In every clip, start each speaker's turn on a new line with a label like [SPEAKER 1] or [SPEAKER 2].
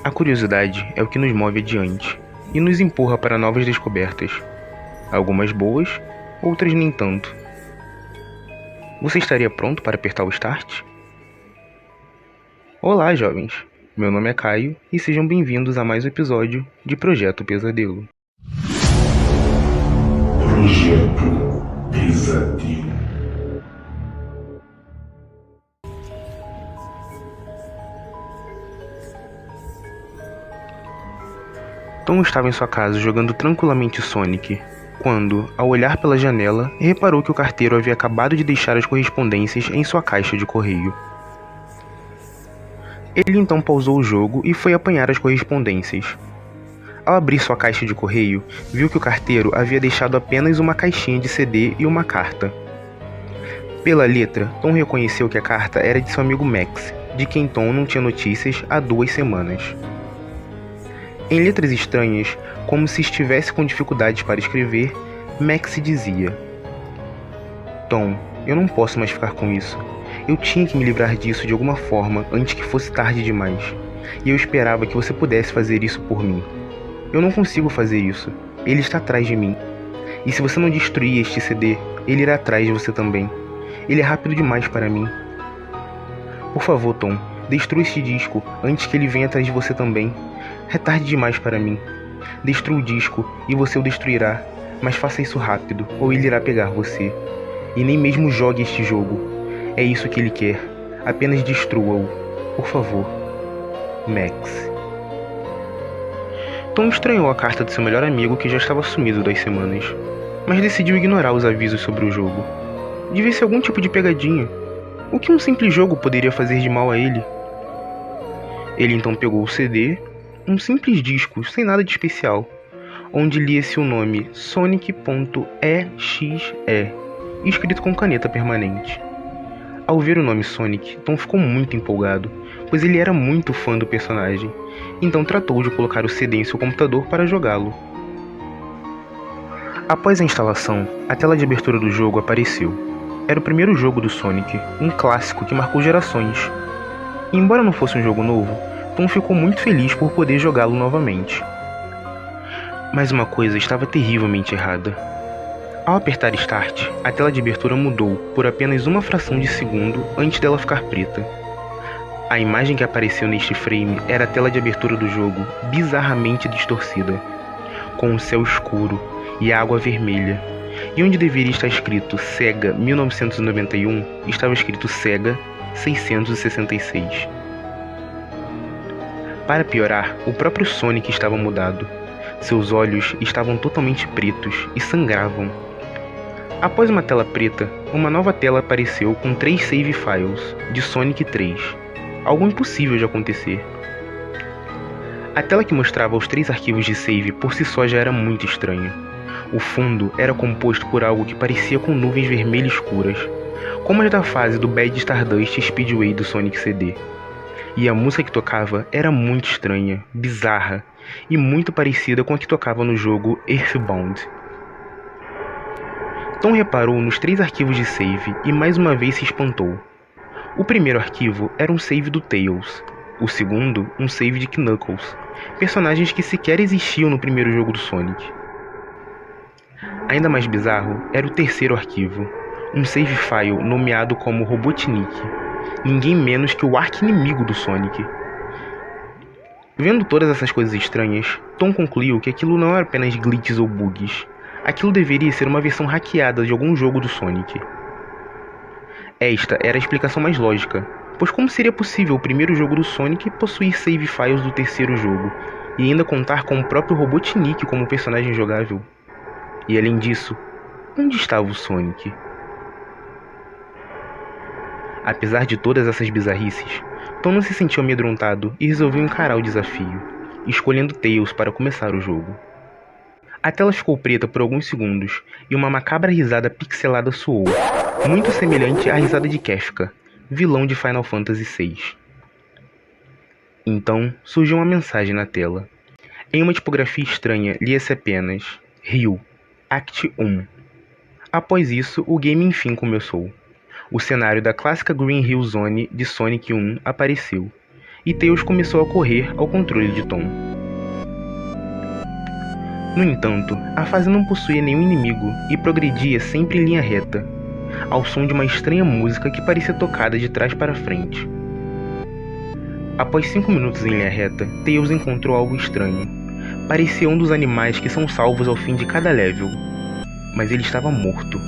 [SPEAKER 1] A curiosidade é o que nos move adiante e nos empurra para novas descobertas. Algumas boas, outras nem tanto. Você estaria pronto para apertar o start? Olá, jovens! Meu nome é Caio e sejam bem-vindos a mais um episódio de Projeto Pesadelo.
[SPEAKER 2] Projeto Pesadelo.
[SPEAKER 1] Tom estava em sua casa jogando tranquilamente Sonic, quando, ao olhar pela janela, reparou que o carteiro havia acabado de deixar as correspondências em sua caixa de correio. Ele então pausou o jogo e foi apanhar as correspondências. Ao abrir sua caixa de correio, viu que o carteiro havia deixado apenas uma caixinha de CD e uma carta. Pela letra, Tom reconheceu que a carta era de seu amigo Max, de quem Tom não tinha notícias há 2 semanas. Em letras estranhas, como se estivesse com dificuldades para escrever, Max dizia: Tom, eu não posso mais ficar com isso. Eu tinha que me livrar disso de alguma forma antes que fosse tarde demais. E eu esperava que você pudesse fazer isso por mim. Eu não consigo fazer isso. Ele está atrás de mim. E se você não destruir este CD, ele irá atrás de você também. Ele é rápido demais para mim. Por favor, Tom, destrua este disco antes que ele venha atrás de você também. É tarde demais para mim. Destrua o disco e você o destruirá, mas faça isso rápido ou ele irá pegar você. E nem mesmo jogue este jogo. É isso que ele quer. Apenas destrua-o. Por favor. Max. Tom estranhou a carta de seu melhor amigo que já estava sumido 2 semanas, mas decidiu ignorar os avisos sobre o jogo. Devia ser algum tipo de pegadinha. O que um simples jogo poderia fazer de mal a ele? Ele então pegou o CD, um simples disco sem nada de especial, onde lia-se o nome Sonic.exe, escrito com caneta permanente. Ao ver o nome Sonic, Tom ficou muito empolgado, pois ele era muito fã do personagem, então tratou de colocar o CD em seu computador para jogá-lo. Após a instalação, a tela de abertura do jogo apareceu. Era o primeiro jogo do Sonic, um clássico que marcou gerações. E embora não fosse um jogo novo, Tom ficou muito feliz por poder jogá-lo novamente. Mas uma coisa estava terrivelmente errada. Ao apertar Start, a tela de abertura mudou por apenas uma fração de segundo antes dela ficar preta. A imagem que apareceu neste frame era a tela de abertura do jogo, bizarramente distorcida, com o céu escuro e a água vermelha, e onde deveria estar escrito Sega 1991, estava escrito Sega 666. Para piorar, o próprio Sonic estava mudado. Seus olhos estavam totalmente pretos e sangravam. Após uma tela preta, uma nova tela apareceu com 3 save files de Sonic 3, algo impossível de acontecer. A tela que mostrava os 3 arquivos de save por si só já era muito estranha. O fundo era composto por algo que parecia com nuvens vermelhas escuras, como as da fase do Bad Stardust Speedway do Sonic CD. E a música que tocava era muito estranha, bizarra e muito parecida com a que tocava no jogo Earthbound. Tom reparou nos 3 arquivos de save e mais uma vez se espantou. O primeiro arquivo era um save do Tails, o segundo um save de Knuckles, personagens que sequer existiam no primeiro jogo do Sonic. Ainda mais bizarro era o terceiro arquivo, um save file nomeado como Robotnik, ninguém menos que o arqui-inimigo do Sonic. Vendo todas essas coisas estranhas, Tom concluiu que aquilo não era apenas glitches ou bugs. Aquilo deveria ser uma versão hackeada de algum jogo do Sonic. Esta era a explicação mais lógica, pois como seria possível o primeiro jogo do Sonic possuir save files do terceiro jogo, e ainda contar com o próprio Robotnik como personagem jogável? E além disso, onde estava o Sonic? Apesar de todas essas bizarrices, Tom não se sentiu amedrontado e resolveu encarar o desafio, escolhendo Tails para começar o jogo. A tela ficou preta por alguns segundos e uma macabra risada pixelada soou, muito semelhante à risada de Kefka, vilão de Final Fantasy VI. Então surgiu uma mensagem na tela. Em uma tipografia estranha lia-se apenas Ryu, Act 1. Após isso, o game enfim começou. O cenário da clássica Green Hill Zone de Sonic 1 apareceu, e Tails começou a correr ao controle de Tom. No entanto, a fase não possuía nenhum inimigo e progredia sempre em linha reta, ao som de uma estranha música que parecia tocada de trás para frente. Após 5 minutos em linha reta, Tails encontrou algo estranho. Parecia um dos animais que são salvos ao fim de cada level, mas ele estava morto.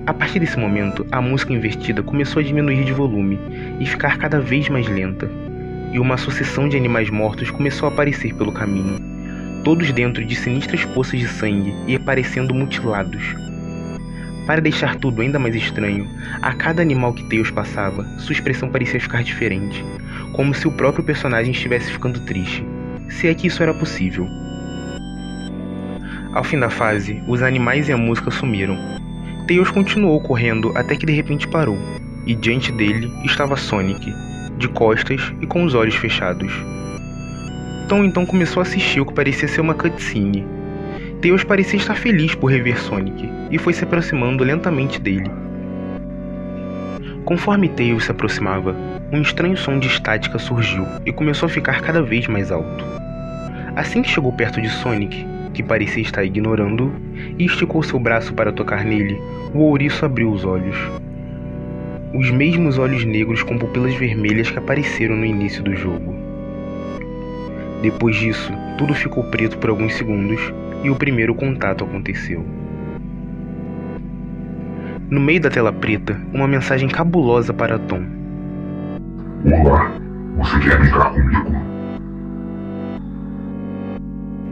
[SPEAKER 1] A partir desse momento, a música invertida começou a diminuir de volume e ficar cada vez mais lenta, e uma sucessão de animais mortos começou a aparecer pelo caminho, todos dentro de sinistras poças de sangue e parecendo mutilados. Para deixar tudo ainda mais estranho, a cada animal que Tails passava, sua expressão parecia ficar diferente, como se o próprio personagem estivesse ficando triste, se é que isso era possível. Ao fim da fase, os animais e a música sumiram. Tails continuou correndo até que de repente parou, e diante dele estava Sonic, de costas e com os olhos fechados. Tom então começou a assistir o que parecia ser uma cutscene. Tails parecia estar feliz por rever Sonic, e foi se aproximando lentamente dele. Conforme Tails se aproximava, um estranho som de estática surgiu e começou a ficar cada vez mais alto. Assim que chegou perto de Sonic, que parecia estar ignorando-o, e esticou seu braço para tocar nele, o ouriço abriu os olhos. Os mesmos olhos negros com pupilas vermelhas que apareceram no início do jogo. Depois disso, tudo ficou preto por alguns segundos e o primeiro contato aconteceu. No meio da tela preta, uma mensagem cabulosa para Tom.
[SPEAKER 2] Olá, você quer brincar comigo?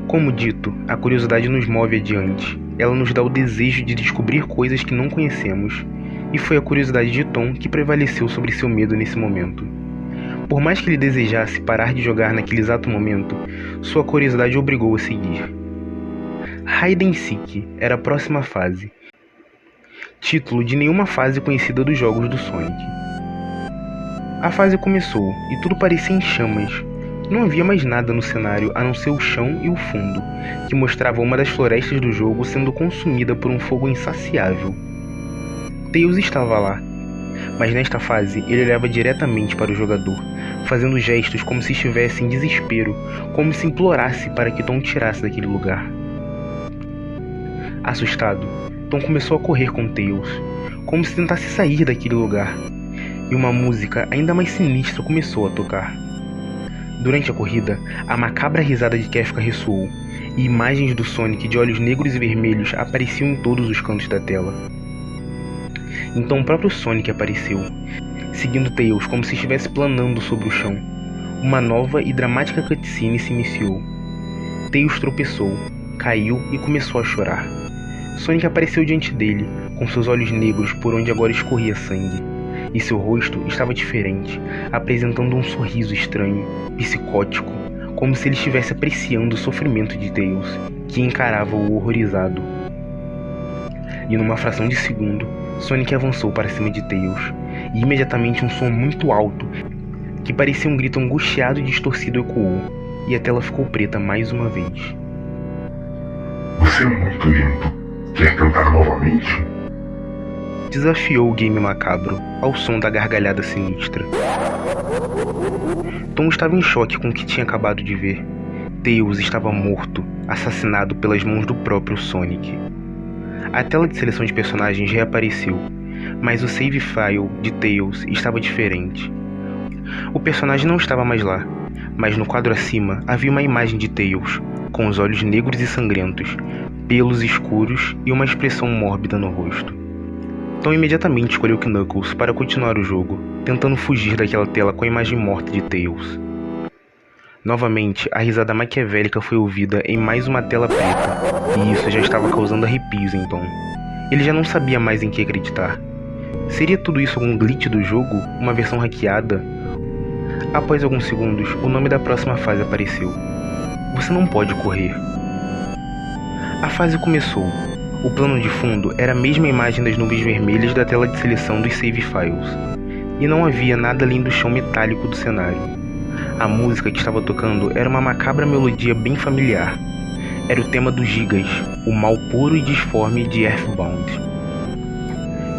[SPEAKER 1] Como dito, a curiosidade nos move adiante. Ela nos dá o desejo de descobrir coisas que não conhecemos, e foi a curiosidade de Tom que prevaleceu sobre seu medo nesse momento. Por mais que ele desejasse parar de jogar naquele exato momento, sua curiosidade o obrigou a seguir. Hide and Seek era a próxima fase, título de nenhuma fase conhecida dos jogos do Sonic. A fase começou e tudo parecia em chamas. Não havia mais nada no cenário a não ser o chão e o fundo, que mostrava uma das florestas do jogo sendo consumida por um fogo insaciável. Tails estava lá, mas nesta fase ele olhava diretamente para o jogador, fazendo gestos como se estivesse em desespero, como se implorasse para que Tom tirasse daquele lugar. Assustado, Tom começou a correr com Tails, como se tentasse sair daquele lugar, e uma música ainda mais sinistra começou a tocar. Durante a corrida, a macabra risada de Kefka ressoou, e imagens do Sonic de olhos negros e vermelhos apareciam em todos os cantos da tela. Então o próprio Sonic apareceu, seguindo Tails como se estivesse planando sobre o chão. Uma nova e dramática cutscene se iniciou. Tails tropeçou, caiu e começou a chorar. Sonic apareceu diante dele, com seus olhos negros por onde agora escorria sangue. E seu rosto estava diferente, apresentando um sorriso estranho, psicótico, como se ele estivesse apreciando o sofrimento de Tails, que encarava-o horrorizado. E numa fração de segundo, Sonic avançou para cima de Tails, e imediatamente um som muito alto, que parecia um grito angustiado e distorcido ecoou, e a tela ficou preta mais uma vez.
[SPEAKER 2] Você é muito lindo. Quer tentar novamente?
[SPEAKER 1] Desafiou o game macabro, ao som da gargalhada sinistra. Tom estava em choque com o que tinha acabado de ver. Tails estava morto, assassinado pelas mãos do próprio Sonic. A tela de seleção de personagens reapareceu, mas o save file de Tails estava diferente. O personagem não estava mais lá, mas no quadro acima havia uma imagem de Tails, com os olhos negros e sangrentos, pelos escuros e uma expressão mórbida no rosto. Tom imediatamente escolheu Knuckles para continuar o jogo, tentando fugir daquela tela com a imagem morta de Tails. Novamente, a risada maquiavélica foi ouvida em mais uma tela preta, e isso já estava causando arrepios em Tom. Ele já não sabia mais em que acreditar. Seria tudo isso algum glitch do jogo? Uma versão hackeada? Após alguns segundos, o nome da próxima fase apareceu. Você não pode correr. A fase começou. O plano de fundo era a mesma imagem das nuvens vermelhas da tela de seleção dos save files, e não havia nada além do chão metálico do cenário. A música que estava tocando era uma macabra melodia bem familiar. Era o tema dos Gigas, o mal puro e disforme de Earthbound.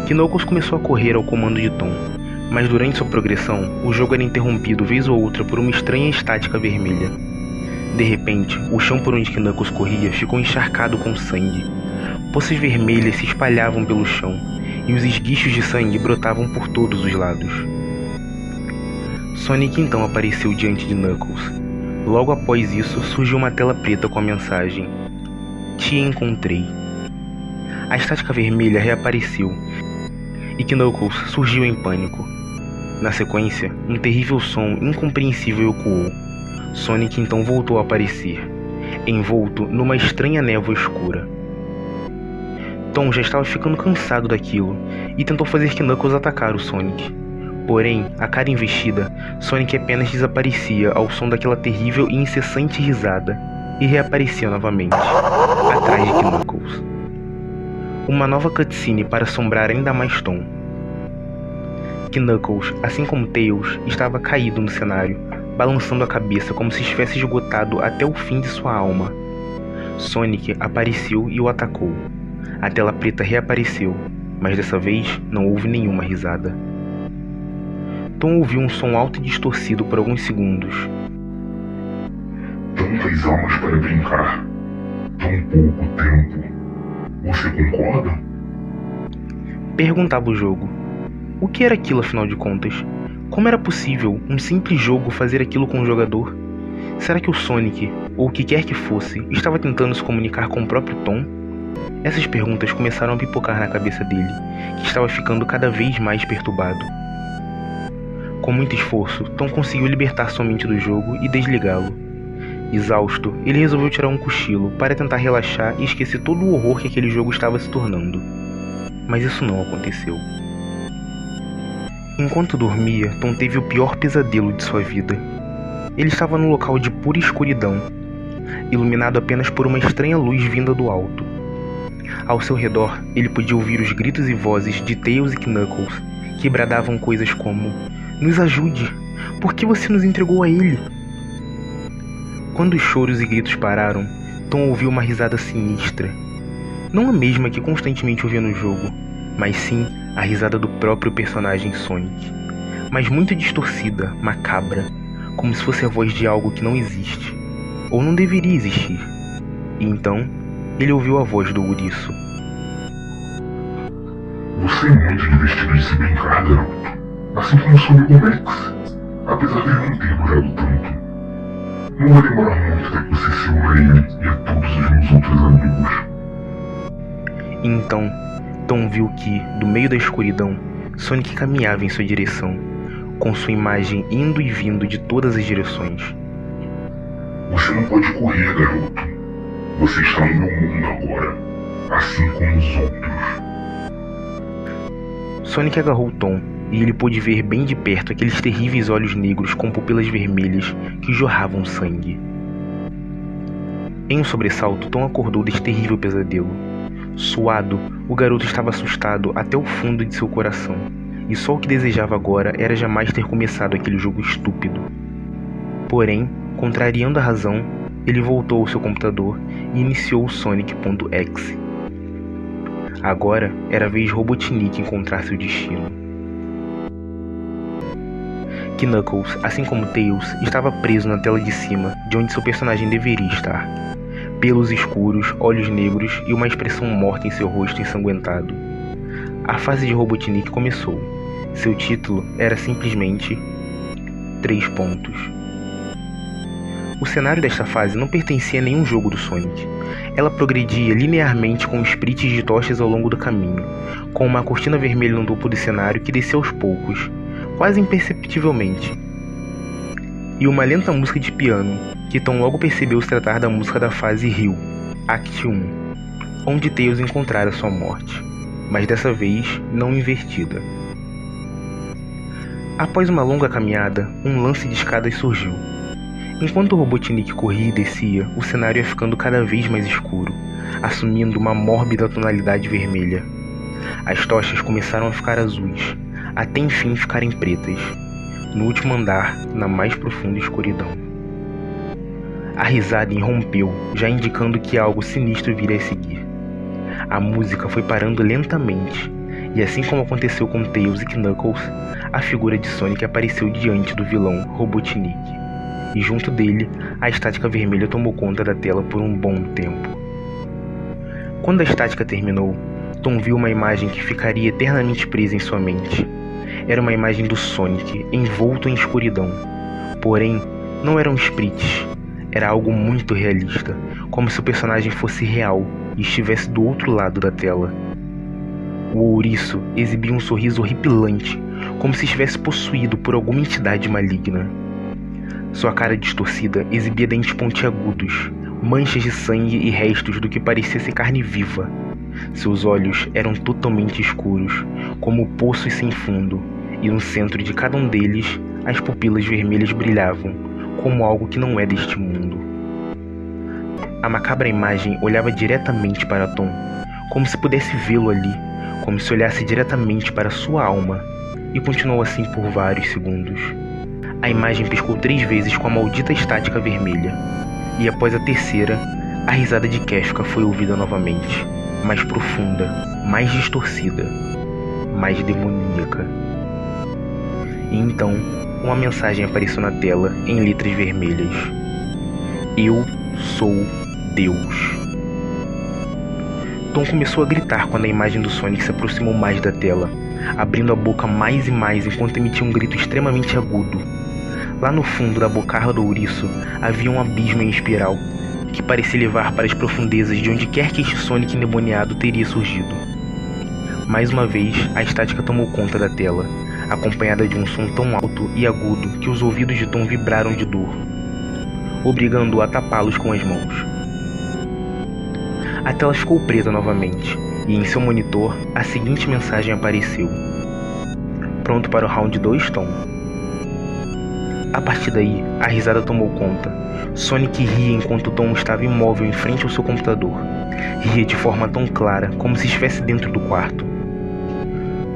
[SPEAKER 1] Knuckles começou a correr ao comando de Tom, Mas durante sua progressão, o jogo era interrompido vez ou outra por uma estranha estática vermelha. De repente, o chão por onde Knuckles corria ficou encharcado com sangue. Poças vermelhas se espalhavam pelo chão, e os esguichos de sangue brotavam por todos os lados. Sonic então apareceu diante de Knuckles. Logo após isso, surgiu uma tela preta com a mensagem: "Te encontrei." A estática vermelha reapareceu, e Knuckles surgiu em pânico. Na sequência, um terrível som incompreensível ecoou. Sonic então voltou a aparecer, envolto numa estranha névoa escura. Tom já estava ficando cansado daquilo e tentou fazer Knuckles atacar o Sonic. Porém, a cada investida, Sonic apenas desaparecia ao som daquela terrível e incessante risada e reaparecia novamente, atrás de Knuckles. Uma nova cutscene para assombrar ainda mais Tom. Knuckles, assim como Tails, estava caído no cenário, balançando a cabeça como se estivesse esgotado até o fim de sua alma. Sonic apareceu e o atacou. A tela preta reapareceu, mas dessa vez não houve nenhuma risada. Tom ouviu um som alto e distorcido por alguns segundos.
[SPEAKER 2] Tantas almas para brincar, tão pouco tempo. Você concorda?
[SPEAKER 1] Perguntava o jogo. O que era aquilo, afinal de contas? Como era possível um simples jogo fazer aquilo com o jogador? Será que o Sonic, ou o que quer que fosse, estava tentando se comunicar com o próprio Tom? Essas perguntas começaram a pipocar na cabeça dele, que estava ficando cada vez mais perturbado. Com muito esforço, Tom conseguiu libertar sua mente do jogo e desligá-lo. Exausto, ele resolveu tirar um cochilo para tentar relaxar e esquecer todo o horror que aquele jogo estava se tornando. Mas isso não aconteceu. Enquanto dormia, Tom teve o pior pesadelo de sua vida. Ele estava num local de pura escuridão, iluminado apenas por uma estranha luz vinda do alto. Ao seu redor, ele podia ouvir os gritos e vozes de Tails e Knuckles, que bradavam coisas como: "Nos ajude! Por que você nos entregou a ele?" Quando os choros e gritos pararam, Tom ouviu uma risada sinistra. Não a mesma que constantemente ouvia no jogo, mas sim a risada do próprio personagem Sonic. Mas muito distorcida, macabra, como se fosse a voz de algo que não existe, ou não deveria existir. E então, ele ouviu a voz do ouriço.
[SPEAKER 2] Você é muito divertido de se brincar, garoto. Assim como seu amigo Max, apesar de ele não ter durado tanto. Não vai demorar muito até que você se una a ele e a todos os meus outros amigos.
[SPEAKER 1] Então, Tom viu que, do meio da escuridão, Sonic caminhava em sua direção, com sua imagem indo e vindo de todas as direções.
[SPEAKER 2] Você não pode correr, garoto. Você está no meu mundo agora, assim como os outros.
[SPEAKER 1] Sonic agarrou Tom, e ele pôde ver bem de perto aqueles terríveis olhos negros com pupilas vermelhas que jorravam sangue. Em um sobressalto, Tom acordou desse terrível pesadelo. Suado, o garoto estava assustado até o fundo de seu coração, e só o que desejava agora era jamais ter começado aquele jogo estúpido. Porém, contrariando a razão, ele voltou ao seu computador e iniciou o Sonic.exe. Agora era a vez de Robotnik encontrar seu destino. Knuckles, assim como Tails, estava preso na tela de cima, de onde seu personagem deveria estar. Pelos escuros, olhos negros e uma expressão morta em seu rosto ensanguentado. A fase de Robotnik começou. Seu título era simplesmente 3 pontos. O cenário desta fase não pertencia a nenhum jogo do Sonic. Ela progredia linearmente com sprites de tochas ao longo do caminho, com uma cortina vermelha no topo do cenário que descia aos poucos, quase imperceptivelmente, e uma lenta música de piano, que Tom logo percebeu se tratar da música da fase Rio, Act 1, onde Tails encontrara sua morte, mas dessa vez não invertida. Após uma longa caminhada, um lance de escadas surgiu. Enquanto o Robotnik corria e descia, o cenário ia ficando cada vez mais escuro, assumindo uma mórbida tonalidade vermelha. As tochas começaram a ficar azuis, até enfim ficarem pretas, no último andar, na mais profunda escuridão. A risada irrompeu, já indicando que algo sinistro viria a seguir. A música foi parando lentamente, E assim como aconteceu com Tails e Knuckles, a figura de Sonic apareceu diante do vilão Robotnik. E junto dele, a estática vermelha tomou conta da tela por um bom tempo. Quando a estática terminou, Tom viu uma imagem que ficaria eternamente presa em sua mente. Era uma imagem do Sonic, envolto em escuridão. Porém, não eram sprites. Era algo muito realista, como se o personagem fosse real e estivesse do outro lado da tela. O ouriço exibia um sorriso horripilante, como se estivesse possuído por alguma entidade maligna. Sua cara distorcida exibia dentes pontiagudos, manchas de sangue e restos do que parecia ser carne viva. Seus olhos eram totalmente escuros, como poços sem fundo, e no centro de cada um deles, as pupilas vermelhas brilhavam, como algo que não é deste mundo. A macabra imagem olhava diretamente para Tom, como se pudesse vê-lo ali, como se olhasse diretamente para sua alma, e continuou assim por vários segundos. A imagem piscou 3 vezes com a maldita estática vermelha, e após a terceira, a risada de Kefka foi ouvida novamente, mais profunda, mais distorcida, mais demoníaca. E então, uma mensagem apareceu na tela em letras vermelhas: Eu sou Deus. Tom começou a gritar quando a imagem do Sonic se aproximou mais da tela, abrindo a boca mais e mais enquanto emitia um grito extremamente agudo. Lá no fundo da bocarra do ouriço havia um abismo em espiral, que parecia levar para as profundezas de onde quer que este Sonic endemoniado teria surgido. Mais uma vez, a estática tomou conta da tela, acompanhada de um som tão alto e agudo que os ouvidos de Tom vibraram de dor, obrigando-o a tapá-los com as mãos. A tela ficou preta novamente, e em seu monitor, a seguinte mensagem apareceu: Pronto para o round 2, Tom? A partir daí, a risada tomou conta. Sonic ria enquanto Tom estava imóvel em frente ao seu computador. Ria de forma tão clara, como se estivesse dentro do quarto.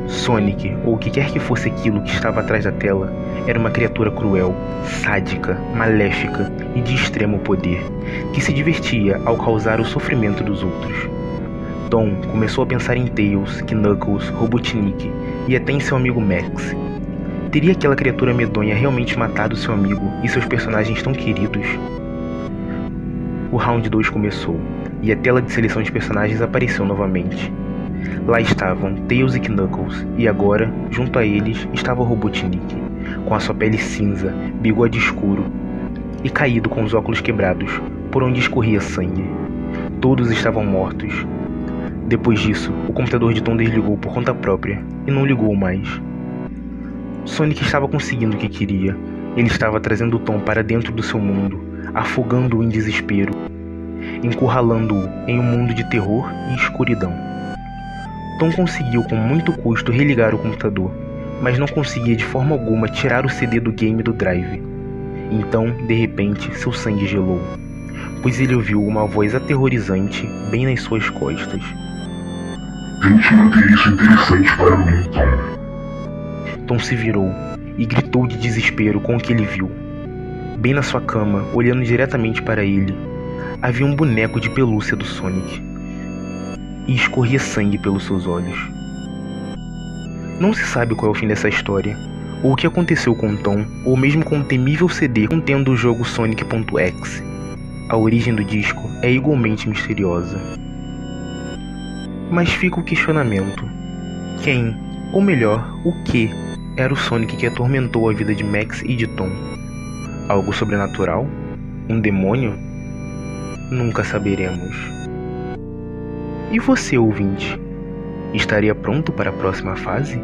[SPEAKER 1] Sonic, ou o que quer que fosse aquilo que estava atrás da tela, era uma criatura cruel, sádica, maléfica e de extremo poder, que se divertia ao causar o sofrimento dos outros. Tom começou a pensar em Tails, Knuckles, Robotnik e até em seu amigo Max. Teria aquela criatura medonha realmente matado seu amigo e seus personagens tão queridos? O round 2 começou, e a tela de seleção de personagens apareceu novamente. Lá estavam Tails e Knuckles, e agora, junto a eles, estava Robotnik, com a sua pele cinza, bigode escuro, e caído com os óculos quebrados, por onde escorria sangue. Todos estavam mortos. Depois disso, o computador de Tom desligou por conta própria, e não ligou mais. Sonic estava conseguindo o que queria. Ele estava trazendo Tom para dentro do seu mundo, afogando-o em desespero, encurralando-o em um mundo de terror e escuridão. Tom conseguiu com muito custo religar o computador, mas não conseguia de forma alguma tirar o CD do game do drive. Então, de repente, seu sangue gelou, pois ele ouviu uma voz aterrorizante bem nas suas costas.
[SPEAKER 2] Tente manter isso interessante para mim, Tom.
[SPEAKER 1] Tom se virou e gritou de desespero com o que ele viu. Bem na sua cama, olhando diretamente para ele, havia um boneco de pelúcia do Sonic, e escorria sangue pelos seus olhos. Não se sabe qual é o fim dessa história, ou o que aconteceu com Tom, ou mesmo com o temível CD contendo o jogo Sonic.exe. A origem do disco é igualmente misteriosa. Mas fica o questionamento: quem, ou melhor, o que, era o Sonic que atormentou a vida de Max e de Tom? Algo sobrenatural? Um demônio? Nunca saberemos. E você, ouvinte? Estaria pronto para a próxima fase?